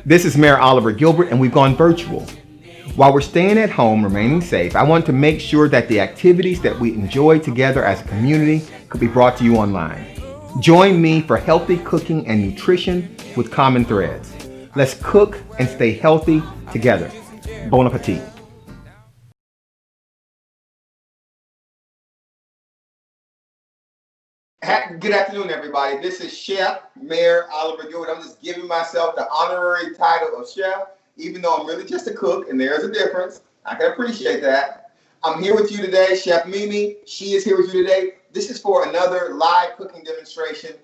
This is Mayor Oliver Gilbert, and we've gone virtual. While we're staying at home, remaining safe, I want to make sure that the activities that we enjoy together as a community could be brought to you online. Join me for healthy cooking and nutrition with common threads. Let's cook and stay healthy together. Bon appetit. Good afternoon, everybody. This is Chef Mayor Oliver Gilbert. I'm just giving myself the honorary title of chef, even though I'm really just a cook, and there's a difference. I can appreciate that. I'm here with you today, Chef Mimi. She is here with you today. This is for another live cooking demonstration.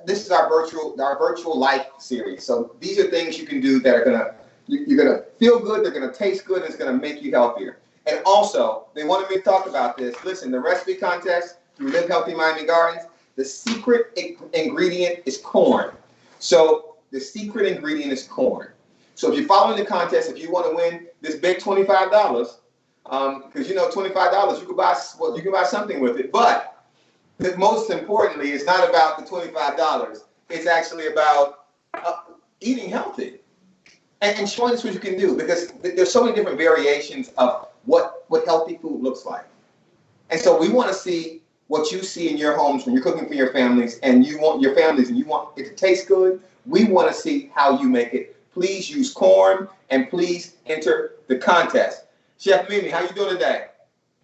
This is our virtual life series. So these are things you can do that are you're gonna feel good, they're gonna taste good, and it's gonna make you healthier. And also, they wanted me to talk about this. Listen, the recipe contest through Live Healthy Miami Gardens. The secret ingredient is corn. So the secret ingredient is corn. So if you're following the contest, if you want to win this big $25, because you know $25 you can buy something with it. But most importantly, it's not about the $25. It's actually about eating healthy and showing us what you can do, because there's so many different variations of what healthy food looks like. And so we want to see what you see in your homes when you're cooking for your families, and you want it to taste good. We want to see how you make it. Please use corn, and please enter the contest. Chef Mimi, how you doing today?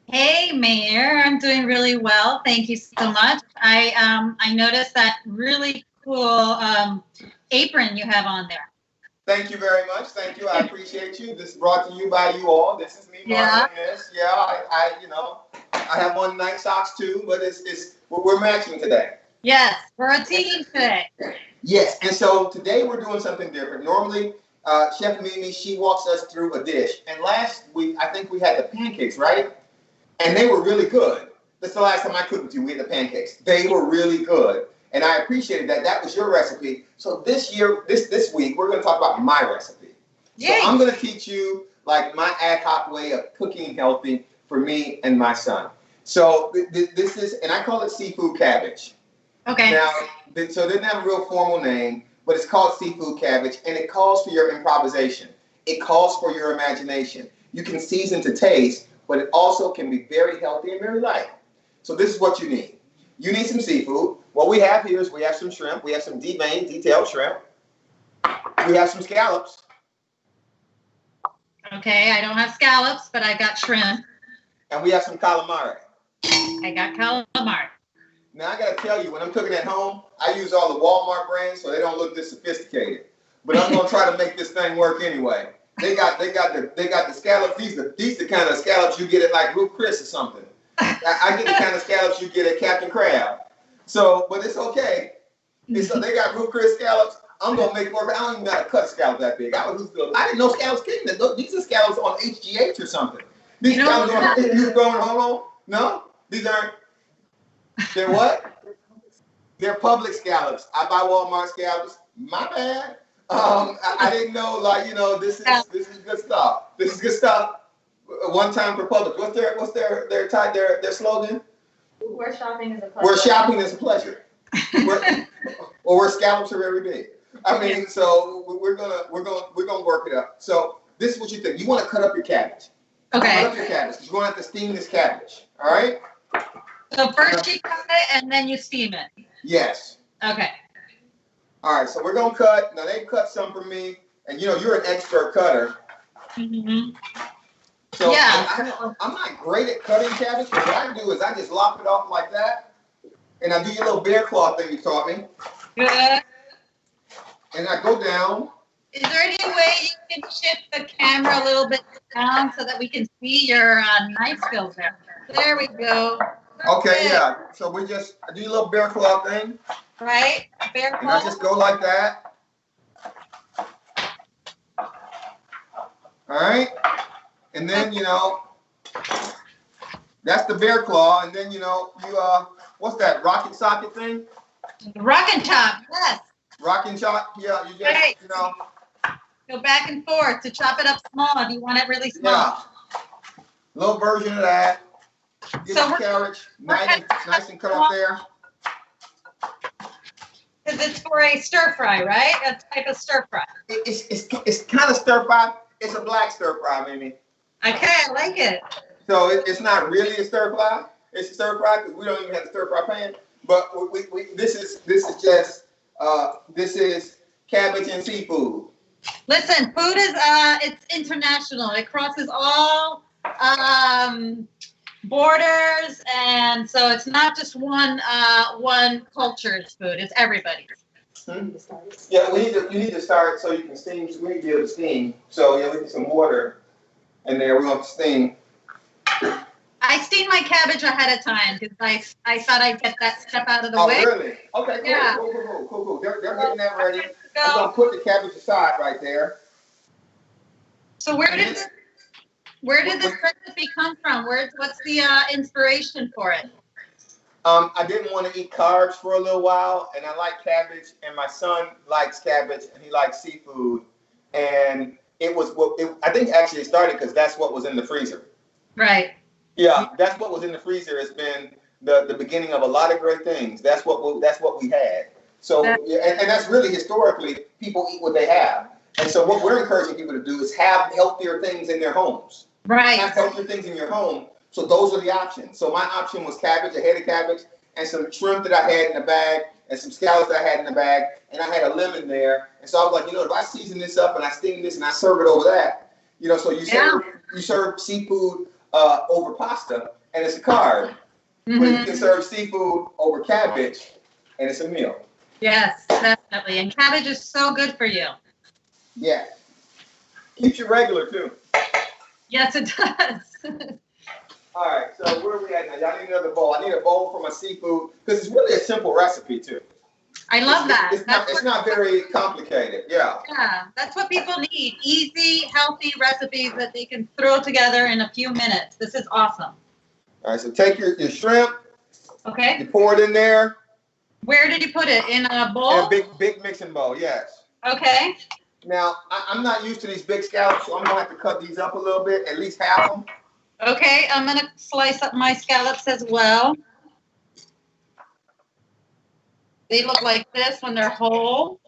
Hey, Mayor, I'm doing really well. Thank you so much. I noticed that really cool apron you have on there. Thank you very much. Thank you. I appreciate you. This is brought to you by you all. This is me. Yeah. This. Yeah. I have on night socks too, but we're matching today. Yes, we're a team today. Yes, and so today we're doing something different. Normally, Chef Mimi, she walks us through a dish, and last week I think we had the pancakes, right? And they were really good. That's the last time I cooked with you. We had the pancakes. They were really good, and I appreciated that. That was your recipe. So this week, we're going to talk about my recipe. Yay. So I'm going to teach you like my ad hoc way of cooking healthy for me and my son. So this is, and I call it seafood cabbage. Okay. Now, so it doesn't have a real formal name, but it's called seafood cabbage, and it calls for your improvisation. It calls for your imagination. You can season to taste, but it also can be very healthy and very light. So this is what you need. You need some seafood. What we have here is we have some shrimp. We have some deveined, detailed shrimp. We have some scallops. Okay, I don't have scallops, but I got shrimp. And we have some calamari. I got calamari. Now I gotta tell you, when I'm cooking at home, I use all the Walmart brands so they don't look this sophisticated. But I'm gonna try to make this thing work anyway. They got the scallops. These the kind of scallops you get at like Ruth Chris or something. I get the kind of scallops you get at Captain Crab. So, but it's okay. They got Ruth Chris scallops. I'm gonna make more. I don't even know how to cut scallops that big. I didn't know scallops came. These are scallops on HGH or something. These scallops on. You going? Hold on. No, these aren't. They're what? They're public scallops. I buy Walmart scallops. My bad. I didn't know. Like this is good stuff. This is good stuff. One time for Publix. What's their slogan? Where shopping is a pleasure. Where shopping is a pleasure. Where scallops are very big. I mean, so we're gonna work it up. So this is what you think. You want to cut up your cabbage. Okay. Cut up your cabbage. You're going to have to steam this cabbage. All right. So first you cut it and then you steam it. Yes. Okay. All right. So we're gonna cut. Now they cut some for me, and you're an expert cutter. Mm-hmm. So yeah. I'm not great at cutting cabbage. What I do is I just lop it off like that, and I do your little bear claw thing you taught me. Good. And I go down. Is there any way you can shift the camera a little bit down so that we can see your knife skills there? There we go. Okay, yeah. So I do your little bear claw thing. Right? Bear claw. And I just go like that. All right. And then, that's the bear claw. And then, what's that, rocket socket thing? Rock and chop, yes. Rock and chop, yeah. You just, right. Go back and forth to chop it up small. Do you want it really small? Yeah. Little version of that. Get the carriage nice and cut up there. Because it's for a stir fry, right? A type of stir fry. It's kind of stir fry. It's a black stir fry, Mimi. Okay, I like it. So it's not really a stir fry. It's a stir fry because we don't even have a stir fry pan. But this is just this is cabbage and seafood. Listen, food is it's international. It crosses all borders, and so it's not just one culture's food. It's everybody's. Yeah, you need to start so you can steam. So we need to be able to steam. So yeah, we need some water in there. We're gonna steam. I steam my cabbage ahead of time because I thought I'd get that step out of the way. Oh, really? Okay, cool, Yeah. cool. They're getting that ready. I'm gonna put the cabbage aside right there. So where did this recipe come from? What's the inspiration for it? I didn't want to eat carbs for a little while, and I like cabbage, and my son likes cabbage, and he likes seafood, and I think actually it started because that's what was in the freezer. Right. Yeah, that's what was in the freezer. It's been the beginning of a lot of great things. That's what we had. So and that's really historically people eat what they have. And so what we're encouraging people to do is have healthier things in their homes. Right. Have healthier things in your home. So those are the options. So my option was cabbage, a head of cabbage, and some shrimp that I had in the bag, and some scallops that I had in the bag, and I had a lemon there. And so I was like, if I season this up and I steam this and I serve it over that, so you serve seafood over pasta, and it's a carb. Mm-hmm. But you can serve seafood over cabbage, and it's a meal. Yes, definitely. And cabbage is so good for you. Yeah. Keeps you regular, too. Yes, it does. All right, so where are we at now? Y'all need another bowl. I need a bowl for my seafood, because it's really a simple recipe, too. I love that. It's not very complicated, yeah. Yeah, that's what people need. Easy, healthy recipes that they can throw together in a few minutes. This is awesome. All right, so take your shrimp. Okay. You pour it in there. Where did you put it? In a bowl? In a big mixing bowl, yes. Okay. Now, I'm not used to these big scallops, so I'm going to have to cut these up a little bit, at least half them. Okay, I'm going to slice up my scallops as well. They look like this when they're whole.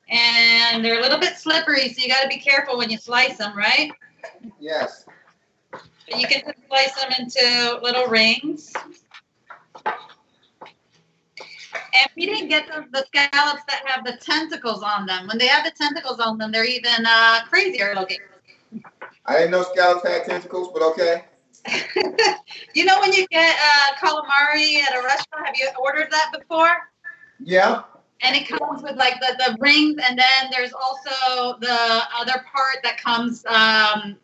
And they're a little bit slippery, so you got to be careful when you slice them, right? Yes. But you can slice them into little rings. And we didn't get the scallops that have the tentacles on them. When they have the tentacles on them, they're even crazier looking. I didn't know scallops had tentacles, but okay. When you get calamari at a restaurant, have you ordered that before? Yeah. And it comes with like the rings, and then there's also the other part that comes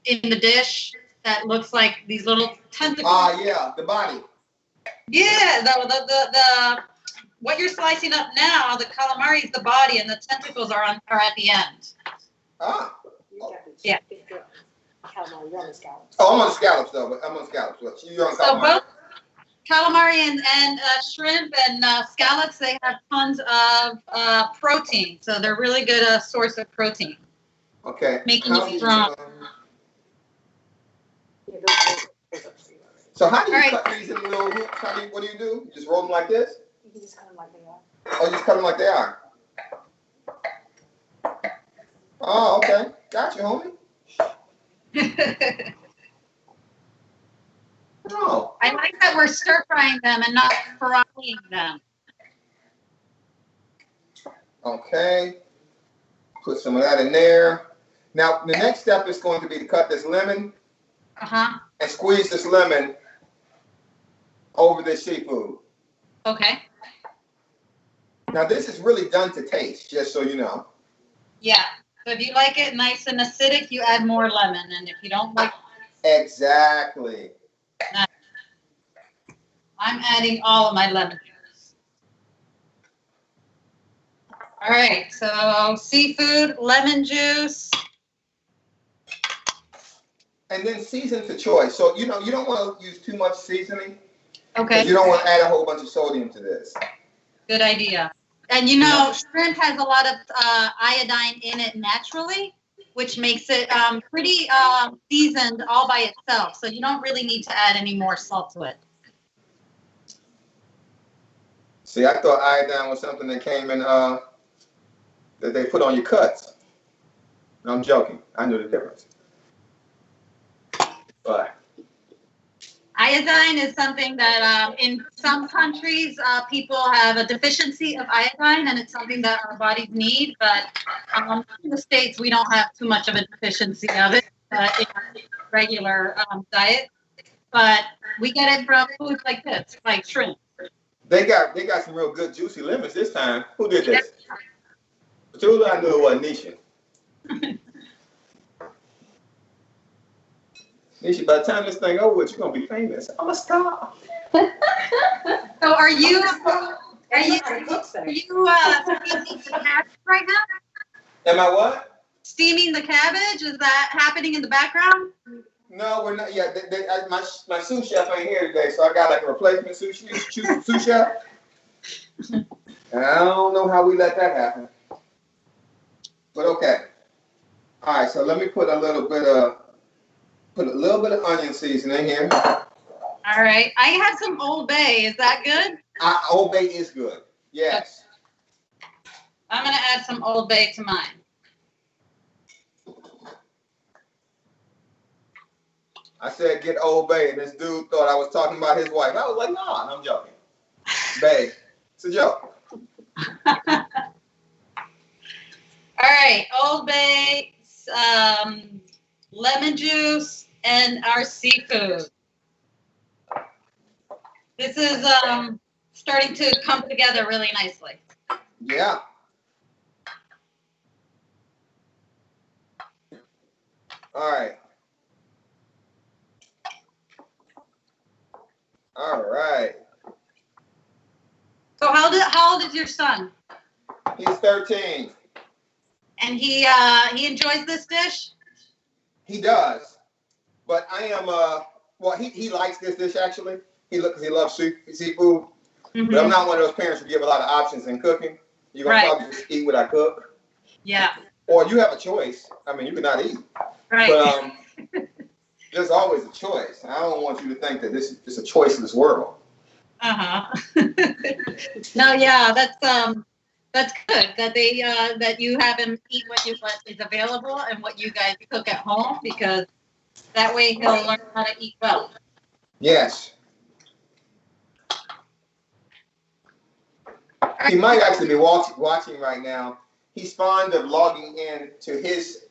in the dish that looks like these little tentacles. Yeah, the body. Yeah, the what you're slicing up now, the calamari is the body, and the tentacles are at the end. Ah. Yeah. Calamari, you're on the scallops. Oh, I'm on the scallops though. But I'm on scallops. You're on calamari. So both calamari and shrimp and scallops, they have tons of protein, so they're really good source of protein. Okay. Making you strong. So how do you cut these in little hoops? What do? You just roll them like this? You can just cut them like they are. Oh, you just cut them like they are. Oh, okay. Got you, homie. Oh. I like that we're stir frying them and not frying them. Okay. Put some of that in there. Now, the next step is going to be to cut this lemon and squeeze this lemon over this seafood. Okay. Now, this is really done to taste, just so you know. Yeah. So if you like it nice and acidic, you add more lemon. And if you don't like Exactly. I'm adding all of my lemon juice. All right, so seafood, lemon juice. And then season to choice. So, you don't want to use too much seasoning. Okay. You don't want to add a whole bunch of sodium to this. Good idea. And shrimp has a lot of iodine in it naturally, which makes it pretty seasoned all by itself. So you don't really need to add any more salt to it. See, I thought iodine was something that came in that they put on your cuts. No, I'm joking. I knew the difference. But Iodine is something that in some countries people have a deficiency of iodine, and it's something that our bodies need. But in the States, we don't have too much of a deficiency of it in our regular diet. But we get it from foods like this, like shrimp. they got some real good juicy lemons this time. Who did this? Truly, I knew it wasn't Nisha. Nisha, by the time this thing over with, you're gonna be famous. I'm a star. So are you That's steaming not a cook thing. the cabbage right now? Am I what? Steaming the cabbage? Is that happening in the background? No, we're not. Yeah, my sous chef ain't here today, so I got like a replacement sous chef. And I don't know how we let that happen. But okay. All right, so let me put a little bit of onion seasoning here. All right. I have some Old Bay. Is that good? Old Bay is good. Yes. I'm going to add some Old Bay to mine. I said get Old Bay, and this dude thought I was talking about his wife. I was like, no, I'm joking. Bay. It's a joke. All right. Old Bay, lemon juice, and our seafood. This is starting to come together really nicely. Yeah. All right. All right. So how old is your son? He's 13. And he enjoys this dish? He does. But I am well, he likes this dish actually. He loves seafood. Mm-hmm. But I'm not one of those parents who give a lot of options in cooking. You're gonna probably just eat what I cook. Yeah. Or you have a choice. I mean, you can not eat. Right. But there's always a choice. I don't want you to think that this is a choiceless world. No, yeah, that's good that they that you have him eat what is available and what you guys cook at home, because that way he'll learn how to eat well. Yes. He might actually be watching right now. He's fond of logging in to his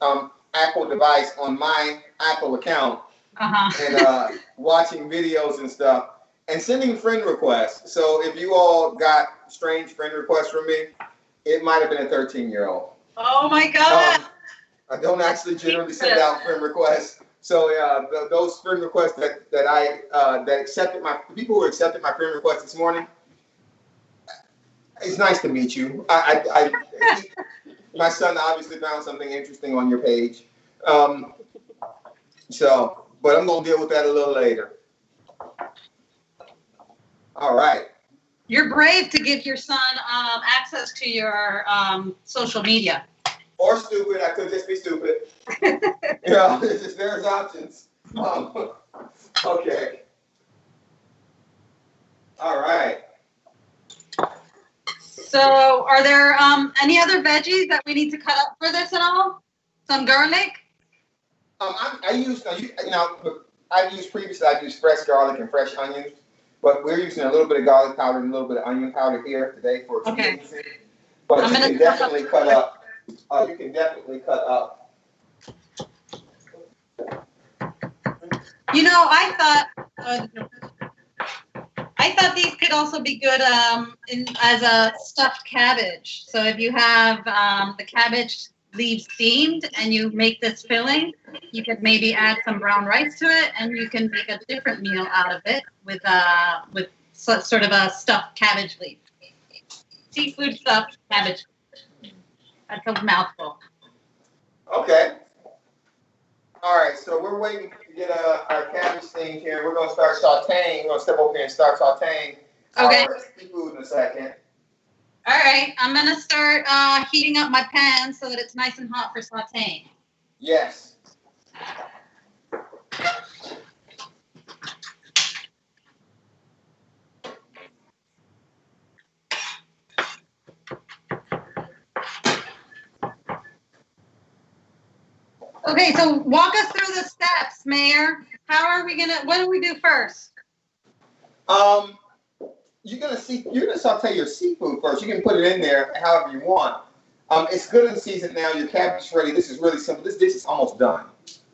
Apple device on my Apple account and watching videos and stuff and sending friend requests. So if you all got strange friend requests from me, it might have been a 13-year-old. Oh my God. I don't actually generally send out friend requests. So those friend requests that accepted the people who accepted my friend request this morning. It's nice to meet you. My son obviously found something interesting on your page. But I'm gonna deal with that a little later. All right. You're brave to give your son access to your social media. Or stupid. I could just be stupid. Yeah, there's options. Okay. All right. So, are there any other veggies that we need to cut up for this at all? Some garlic? I've used previously. I've used fresh garlic and fresh onions, but we're using a little bit of garlic powder and a little bit of onion powder here today for consistency. But you can definitely cut up. You can definitely cut up. You know, I thought these could also be good as a stuffed cabbage. So if you have the cabbage leaves steamed and you make this filling, you could maybe add some brown rice to it, and you can make a different meal out of it with sort of a stuffed cabbage leaf. Seafood stuffed cabbage. That's a mouthful. Okay. All right, so we're waiting to get our cabbage steamed here. We're going to start sauteing. We're going to step over here and start sauteing our seafood in a second. All right, I'm going to start heating up my pan so that it's nice and hot for sauteing. Yes. Okay, so walk us through the steps, Mayor. How are we gonna? What do we do first? You're gonna saute your seafood first. You can put it in there however you want. It's good in season now. Your cabbage is ready. This is really simple. This dish is almost done.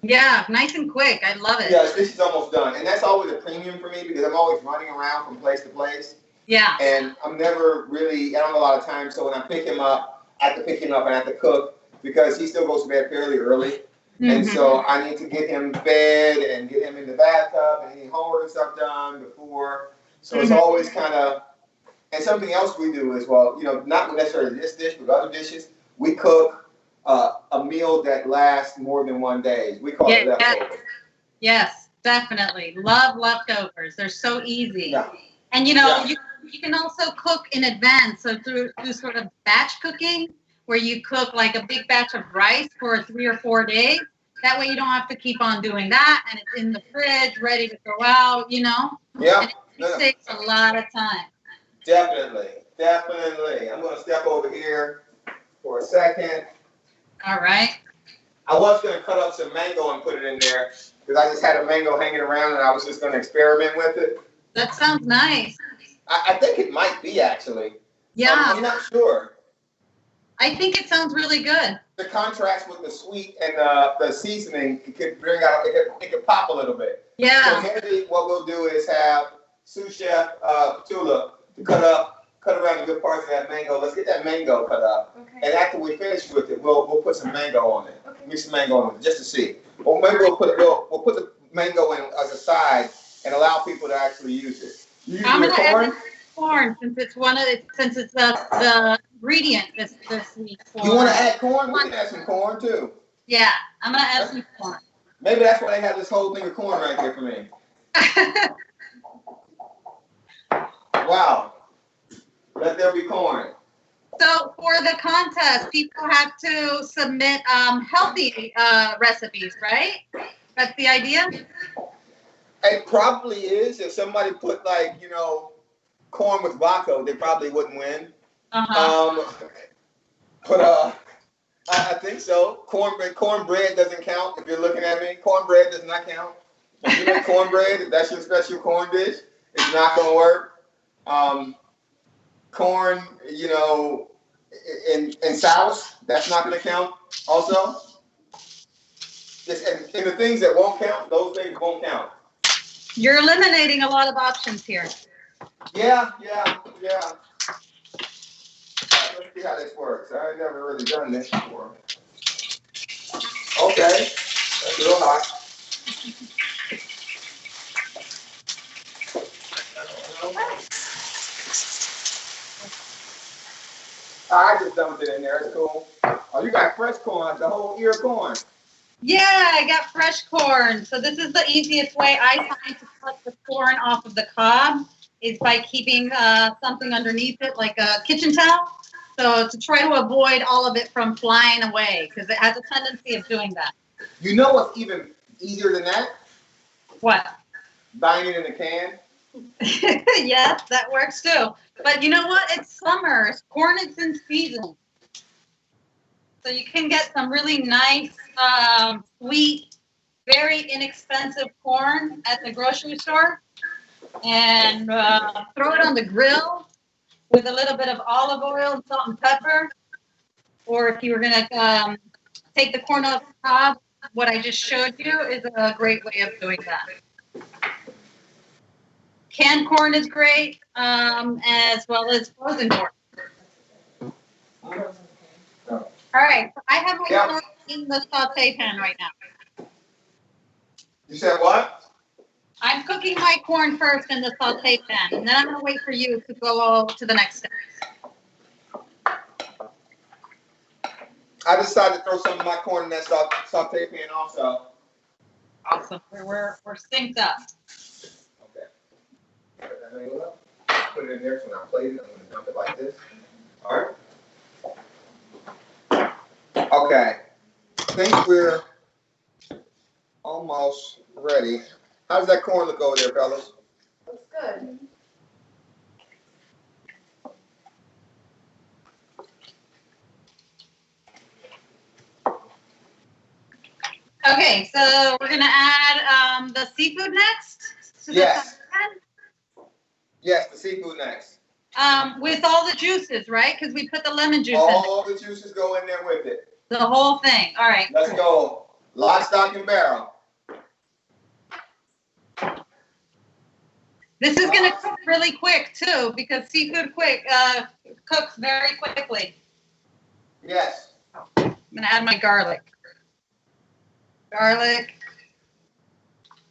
Yeah, nice and quick. I love it. Yeah, this dish is almost done, and that's always a premium for me because I'm always running around from place to place. Yeah. And I'm never really. I don't have a lot of time, so when I pick him up, I have to pick him up and I have to cook because he still goes to bed fairly early. And so I need to get him fed and get him in the bathtub and any homework and stuff done before. So it's always kind of, and something else we do as well, not necessarily this dish, but other dishes, we cook a meal that lasts more than one day. We call it leftovers. Yes, definitely. Love leftovers. They're so easy. Yeah. And you can also cook in advance. So through sort of batch cooking, where you cook like a big batch of rice for 3 or 4 days. That way you don't have to keep on doing that, and it's in the fridge, ready to go out. Yeah. And it saves a lot of time. Definitely. I'm going to step over here for a second. All right. I was going to cut up some mango and put it in there because I just had a mango hanging around and I was just going to experiment with it. That sounds nice. I think it might be actually. Yeah. I'm not sure. I think it sounds really good. The contrast with the sweet and the seasoning, it could bring out, it could pop a little bit. Yeah. So maybe what we'll do is have sous chef Tula to cut around the good parts of that mango. Let's get that mango cut up. Okay. And after we finish with it, we'll put some mango on it. Okay. Mix some mango on it just to see. Or maybe we'll put the mango in as a side and allow people to actually use it. I'm gonna add corn since it's the ingredient this week. You want to add corn? We can add some corn too. Yeah, I'm gonna add some corn. Maybe that's why they have this whole thing of corn right here for me. Wow. Let there be corn. So for the contest, people have to submit healthy recipes, right? That's the idea? It probably is. If somebody put corn with vodka, they probably wouldn't win. But I think so. Cornbread doesn't count if you're looking at me. Cornbread does not count. If you make cornbread, if that's your special corn dish, it's not going to work. Corn, in sauce, that's not going to count also. And the things that won't count, those things won't count. You're eliminating a lot of options here. Yeah. Let's see how this works. I've never really done this before. Okay, that's a little hot. I just dumped it in there. It's cool. Oh, you got fresh corn, the whole ear of corn. Yeah, I got fresh corn. So this is the easiest way I find to cut the corn off of the cob is by keeping something underneath it, like a kitchen towel. So to try to avoid all of it from flying away, because it has a tendency of doing that. You know what's even easier than that? What? Buying it in a can. Yes, that works too. But you know what? It's summer. Corn is in season. So you can get some really nice, sweet, very inexpensive corn at the grocery store and throw it on the grill with a little bit of olive oil and salt and pepper. Or if you were going to take the corn off the cob, what I just showed you is a great way of doing that. Canned corn is great, as well as frozen corn. All right, so I have my corn in the saute pan right now. You said what? I'm cooking my corn first in the saute pan, and then I'm going to wait for you to go to the next step. I decided to throw some of my corn in that saute pan also. Awesome. We're synced up. Okay. Put it in there, so when I plate it, I'm going to dump it like this. All right. Okay. I think we're almost ready. How does that corn look over there, fellas? Looks good. Okay, so we're gonna add the seafood next. to the Yes. pan. Yes, the seafood next. With all the juices, right? Because we put the lemon juice in. All the juices go in there with it. The whole thing. All right. Let's go. Lock, stock, and barrel. This is gonna cook really quick too, because seafood cooks very quickly. Yes. I'm gonna add my garlic. Garlic,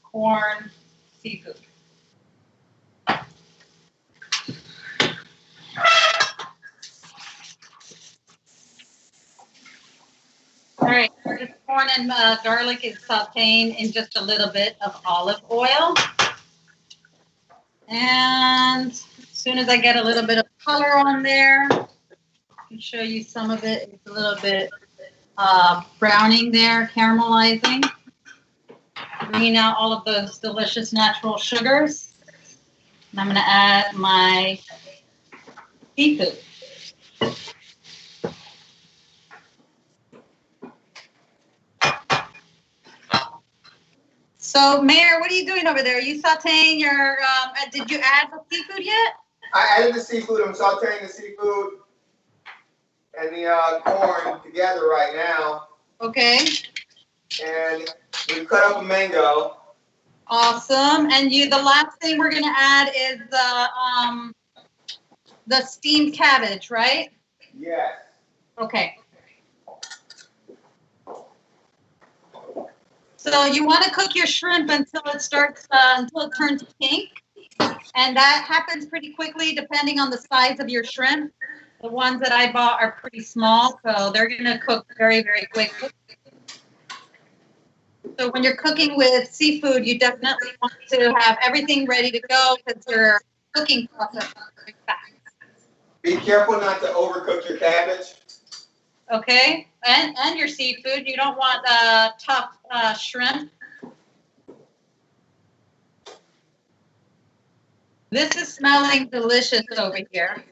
corn, seafood. All right, this corn and garlic is sauteing in just a little bit of olive oil. And as soon as I get a little bit of color on there, I can show you some of it. It's a little bit browning there, caramelizing. Bringing out all of those delicious natural sugars. And I'm going to add my seafood. So, Mayor, what are you doing over there? Are you sauteing your, did you add the seafood yet? I added the seafood. I'm sauteing the seafood and the corn together right now. Okay. And we cut up a mango. Awesome. And the last thing we're going to add is the steamed cabbage, right? Yes. Okay. So you want to cook your shrimp until it turns pink, and that happens pretty quickly depending on the size of your shrimp. The ones that I bought are pretty small, so they're going to cook very, very quickly. So when you're cooking with seafood, you definitely want to have everything ready to go because your cooking process is very fast. Be careful not to overcook your cabbage. Okay, and your seafood. You don't want tough shrimp. This is smelling delicious over here.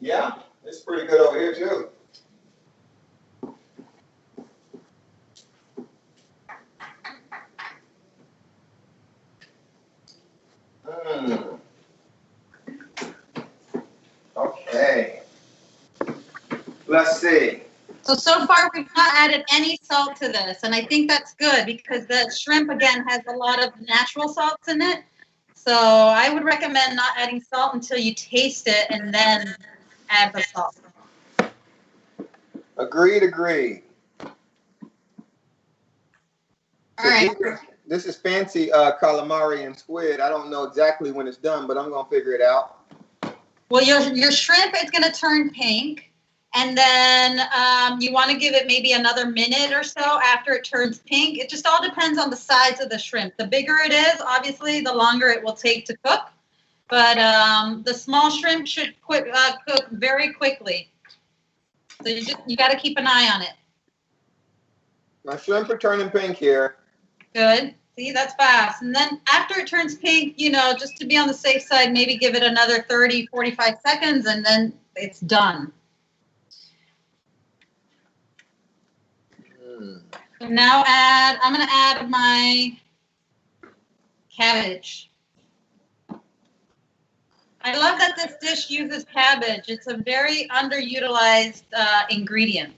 Yeah, it's pretty good over here too. Okay. Let's see. So far we've not added any salt to this, and I think that's good because the shrimp, again, has a lot of natural salts in it. So I would recommend not adding salt until you taste it and then add the salt. Agreed. All right. This is fancy calamari and squid. I don't know exactly when it's done, but I'm going to figure it out. Well, your shrimp is going to turn pink, and then you want to give it maybe another minute or so after it turns pink. It just all depends on the size of the shrimp. The bigger it is, obviously, the longer it will take to cook. But the small shrimp should cook very quickly. So you got to keep an eye on it. My shrimp are turning pink here. Good. See, that's fast. And then after it turns pink, just to be on the safe side, maybe give it another 30, 45 seconds, and then it's done. So now I'm going to add my cabbage. I love that this dish uses cabbage. It's a very underutilized ingredient.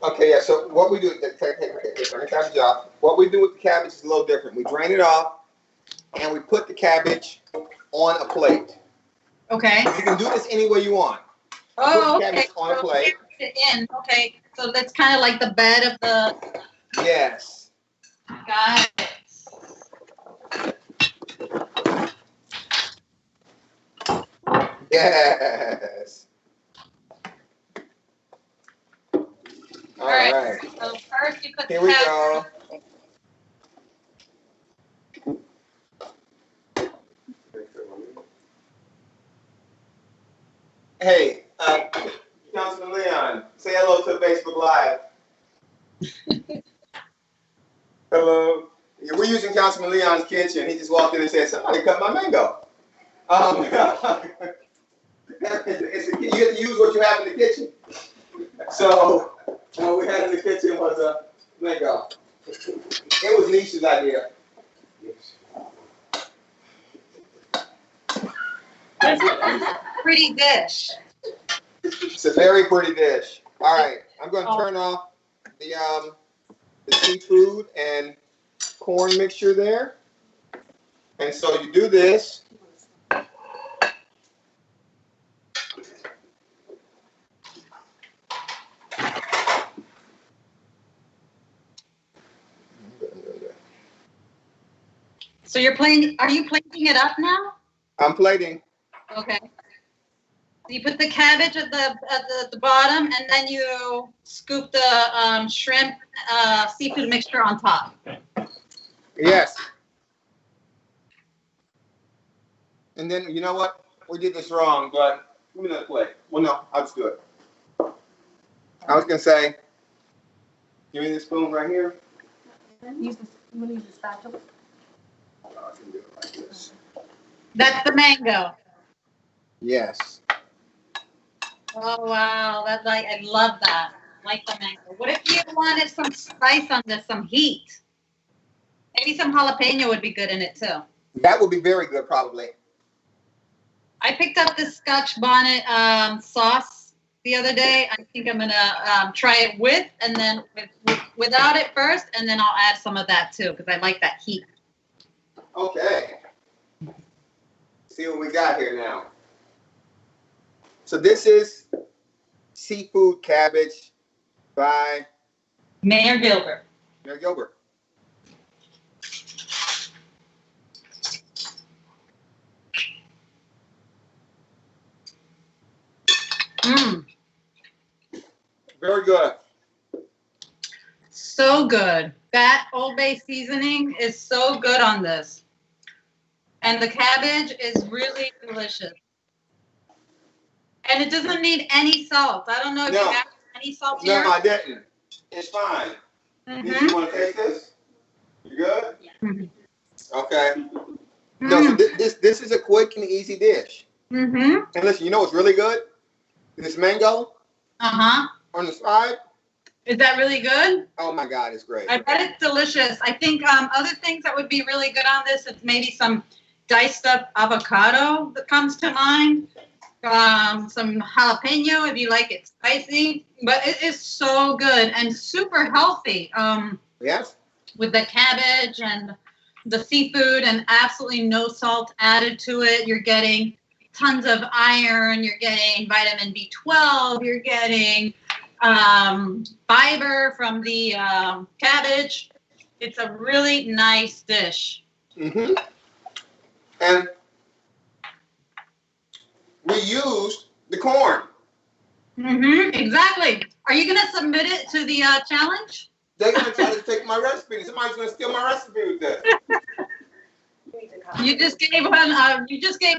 Okay, yeah, so what we do, cabbage off. What we do with the cabbage is a little different. We drain it off, and we put the cabbage on a plate. Okay. You can do this any way you want. Oh, put the okay. cabbage on a plate. Okay, so that's kind of like the bed of the... Yes. Got it. Yes. All right. So first you put Here the we cabbage. go. Hey, Councilman Leon, say hello to Facebook Live. Hello. We're using Councilman Leon's kitchen. He just walked in and said, "Somebody cut my mango." You have to use what you have in the kitchen. So what we had in the kitchen was a mango. It was Nisha's idea. This is a pretty dish. It's a very pretty dish. All right, I'm going to turn off the seafood and corn mixture there. And so you do this. So you're plating, are you plating it up now? I'm plating. Okay. You put the cabbage at the bottom, and then you scoop the shrimp seafood mixture on top. Yes. And then, you know what? We did this wrong, but give me another plate. Well, no, I'll just do it. I was going to say, give me this spoon right here. You want to use the spatula? Oh, I can do it like this. That's the mango. Yes. Oh wow, that's like I love that. Like the mango. What if you wanted some spice on this, some heat? Maybe some jalapeno would be good in it too. That would be very good, probably. I picked up this Scotch bonnet sauce the other day. I think I'm gonna try it with and then without it first, and then I'll add some of that too because I like that heat. Okay. See what we got here now. So this is seafood cabbage by Mayor Gilbert. Mayor Gilbert. Mmm. Very good. So good. That Old Bay seasoning is so good on this. And the cabbage is really delicious. And it doesn't need any salt. I don't know if you added any salt here. No, I didn't. It's fine. You want to taste this? You good? Yeah. Okay. No, so this is a quick and easy dish. Mm-hmm. And listen, you know what's really good? This mango on the side. Is that really good? Oh my God, it's great. I bet it's delicious. I think other things that would be really good on this is maybe some diced up avocado that comes to mind. Some jalapeno if you like it spicy, but it is so good and super healthy. Yes. With the cabbage and the seafood and absolutely no salt added to it. You're getting tons of iron. You're getting vitamin B12. You're getting fiber from the cabbage. It's a really nice dish. Mm-hmm. And we used the corn. Mm-hmm. Exactly. Are you going to submit it to the challenge? They're going to try to take my recipe. Somebody's going to steal my recipe with this. You just gave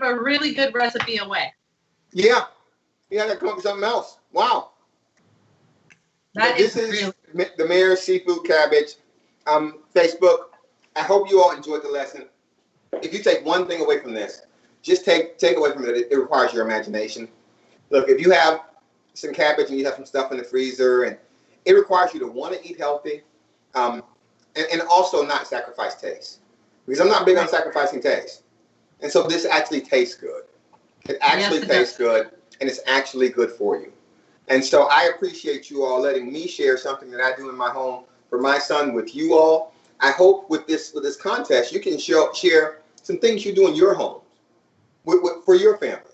a really good recipe away. Yeah. Yeah, that come up with something else. Wow. This is the Mayor's Seafood Cabbage. Facebook. I hope you all enjoyed the lesson. If you take one thing away from this, just take away from it. It requires your imagination. Look, if you have some cabbage and you have some stuff in the freezer, and it requires you to want to eat healthy, and also not sacrifice taste. Because I'm not big on sacrificing taste. And so this actually tastes good. It actually tastes good, and it's actually good for you. And so I appreciate you all letting me share something that I do in my home for my son with you all. I hope with this contest, you can share some things you do in your homes for your families.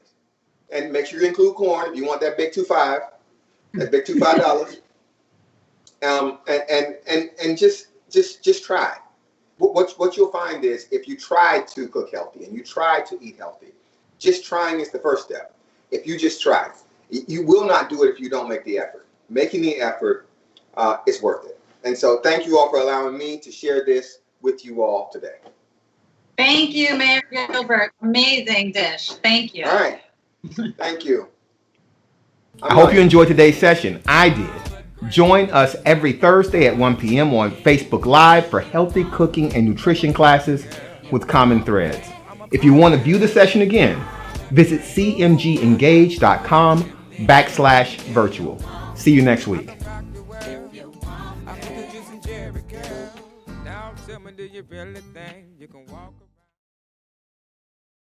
And make sure you include corn if you want that big $2.5. That big $2.5. And just try. What you'll find is if you try to cook healthy and you try to eat healthy, just trying is the first step. If you just try, you will not do it if you don't make the effort. Making the effort is worth it. And so thank you all for allowing me to share this with you all today. Thank you, Mayor Gilbert. Amazing dish. Thank you. All right. Thank you. I hope you enjoyed today's session. I did. Join us every Thursday at 1 p.m. on Facebook Live for healthy cooking and nutrition classes with common threads. If you want to view the session again, visit cmgengage.com/virtual. See you next week. girl. Now tell me, do you really think you can walk